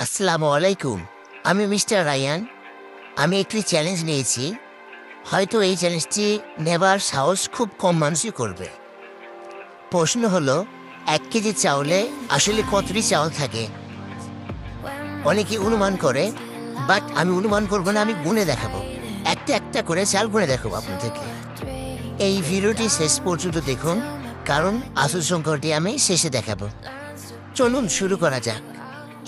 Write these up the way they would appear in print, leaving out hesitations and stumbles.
আসসালামু আলাইকুম। আমি মিস্টার রায়ান। আমি একটি চ্যালেঞ্জ নিয়েছি। হয়তো এই চ্যালেঞ্জটি নেবার সাহস খুব কম মানুষই করবে। প্রশ্ন হলো, ১ কেজি চাউলে আসলে কতটি চাউল থাকে? অনেকে অনুমান করে, বাট আমি অনুমান করবো না, আমি গুণে দেখাবো। একটা একটা করে চাল গুণে দেখাবো আপনাদেরকে। এই ভিডিওটি শেষ পর্যন্ত দেখুন, কারণ আসল সংখ্যাটি আমি শেষে দেখাবো। চলুন শুরু করা যাক।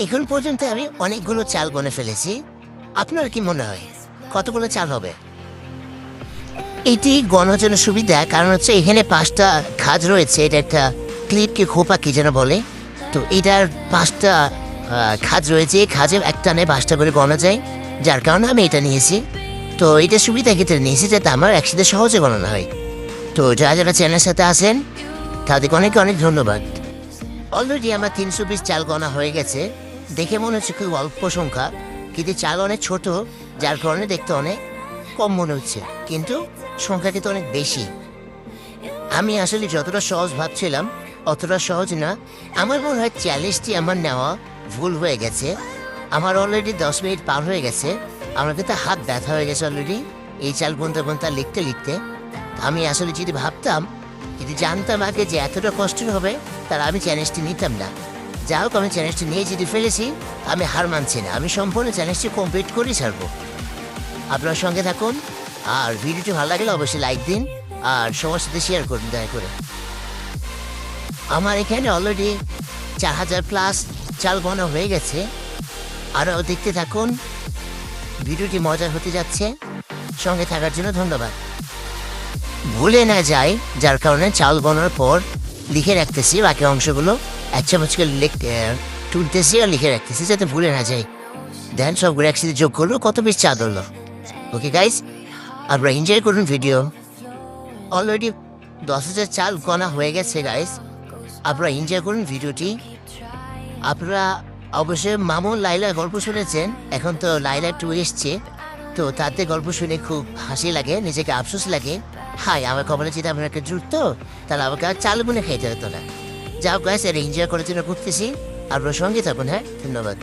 এখন পর্যন্ত আমি অনেকগুলো চাল গনে ফেলেছি। আপনার কি মনে হয় কতগুলো চাল হবে? এটি গণার জন্য সুবিধা, কারণ হচ্ছে এখানে 5টা খাজ রয়েছে। এটা একটা ক্লিপ কি খোপা কি যেন বলে। তো এটার 5টা খাজ রয়েছে। এই খাজে একটানে 5টা করে গণা যায়, যার কারণে আমি এটা নিয়েছি। তো এটা সুবিধা ক্ষেত্রে নিয়েছি যাতে আমার একসাথে সহজে গণনা হয়। তো যারা যারা চ্যানেলের সাথে আসেন তাদেরকে অনেক অনেক ধন্যবাদ। অলরেডি আমার 300 পিস চাল গণা হয়ে গেছে। দেখে মনে হচ্ছে খুব অল্প সংখ্যা, কিন্তু চাল অনেক ছোট, যার কারণে দেখতে অনেক কম মনে হচ্ছে, কিন্তু সংখ্যা কিন্তু অনেক বেশি। আমি আসলে যতটা সহজ ভাবছিলাম অতটা সহজ না। আমার মনে হয় চ্যালেঞ্জটি আমার নেওয়া ভুল হয়ে গেছে। আমার অলরেডি 10 মিনিট পার হয়ে গেছে। আমার কিন্তু হাত ব্যথা হয়ে গেছে অলরেডি এই চাল গুনতে গুনতে লিখতে লিখতে। আমি আসলে যদি ভাবতাম, যদি জানতাম আগে যে এতটা কষ্ট হবে, তাহলে আমি চ্যালেঞ্জটি নিতাম না। যা হোক, আমি চ্যালেঞ্জটি নিয়ে যদি ফেলেছি, আমি হার মানছি না। আমি সম্পূর্ণ চ্যালেঞ্জটি কমপ্লিট করেই ছাড়বো। আপনার সঙ্গে থাকুন, আর ভিডিওটি ভালো লাগলে অবশ্যই লাইক দিন, আর সবার সাথে শেয়ার করুন দয়া করে। আমার এখানে অলরেডি 4000+ চাল গণা হয়ে গেছে। আরও দেখতে থাকুন, ভিডিওটি মজার হতে যাচ্ছে। সঙ্গে থাকার জন্য ধন্যবাদ। ভুলে না যায়, যার কারণে চাল গণার পর লিখে রাখতেছি বাকি অংশগুলো। এক চামচ করে তুলতেছি আর লিখে রাখতেছি যাতে ভুলে না যায়। দেন সবগুলো একসাথে যোগ করলো, কত পিস চাল হলো। ওকে গাইস, আপনারা এনজয় করুন ভিডিও। অলরেডি 10,000 চাল গণা হয়ে গেছে গাইস। আপনারা এনজয় করুন ভিডিওটি। আপনারা অবশ্যই মামুন লাইলার গল্প শুনেছেন। এখন তো লাইলা 2 এসছে, তো তাতে গল্প শুনে খুব হাসি লাগে, নিজেকে আফসোস লাগে। হাই, আমার কপালে যদি আপনার একটা জুটতো, তাহলে আমাকে আর চাল গুনে খাইতে হতো না। যাও গাইস, এটা এনজয় করার জন্য করতেছি। আপনার সঙ্গে থাকুন। হ্যাঁ, ধন্যবাদ।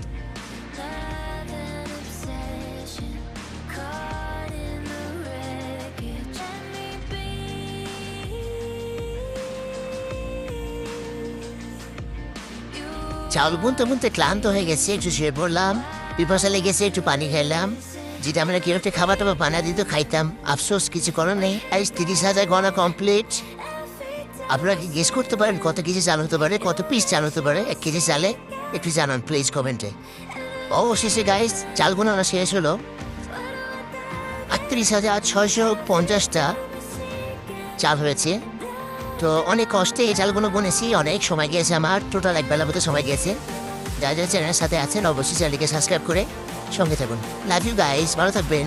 চাউল বুনতে বুনতে ক্লান্ত হয়ে গেছে, একটু শুয়ে পড়লাম। পিপাসা লেগেছে, একটু পানি খাইলাম। যেটা আমরা কেউ একটা খাবার টাবার বানা দিত, খাইতাম। আফসোস, কিছু করার নেই। আজ 30,000 গণা কমপ্লিট। আপনারা কি গেস করতে পারেন কত কেজি চাল হতে পারে, কত পিস চাল হতে পারে 1 কেজি চালে? একটু জানান প্লিজ কমেন্টে। অবশেষে গাইস, চাল গোনা শেষ হলো। 38,650টা চাল হয়েছে। তো অনেক কষ্টে এই চালগুলো গুনেছি, অনেক সময় গিয়েছে আমার। টোটাল 1 বেলা মতো সময় গিয়েছে। যারা যারা চ্যানেলের সাথে আছেন অবশ্যই চ্যানেলকে সাবস্ক্রাইব করে সঙ্গে থাকুন। লাভ ইউ গাইস, ভালো থাকবেন।